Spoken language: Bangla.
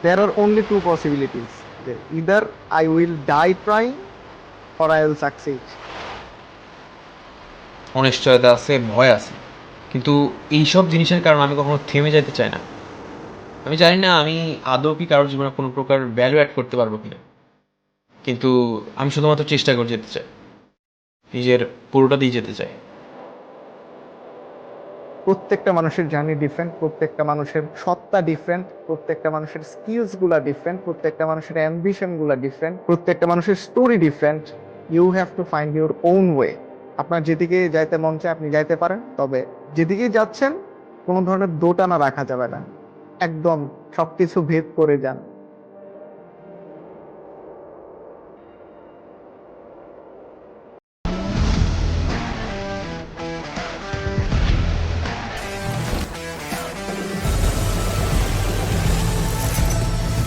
There are only two possibilities. Either I will die trying or I will succeed. অনিশ্চয়তা আছে, ভয় আছে, কিন্তু এইসব জিনিসের কারণে আমি কখনো থেমে যেতে চাই না। আমি জানি না আমি আদৌ কি কারোর জীবনে কোনো প্রকার ভ্যালু অ্যাড করতে পারবো কিনা, কিন্তু আমি শুধুমাত্র চেষ্টা করে যেতে চাই, নিজের পুরোটা দিয়ে যেতে চাই। প্রত্যেকটা মানুষের জার্নি ডিফারেন্ট, প্রত্যেকটা মানুষের সত্তা ডিফারেন্ট, প্রত্যেকটা মানুষের স্কিলস গুলা ডিফারেন্ট, প্রত্যেকটা মানুষের অ্যাম্বিশন গুলা ডিফারেন্ট, প্রত্যেকটা মানুষের story different. You have to find your own way. আপনার যেদিকে যাইতে মন চায় আপনি যাইতে পারেন, তবে যেদিকে যাচ্ছেন কোনো ধরনের দোটানা রাখা যাবে না। একদম সবকিছু ভেদ করে যান।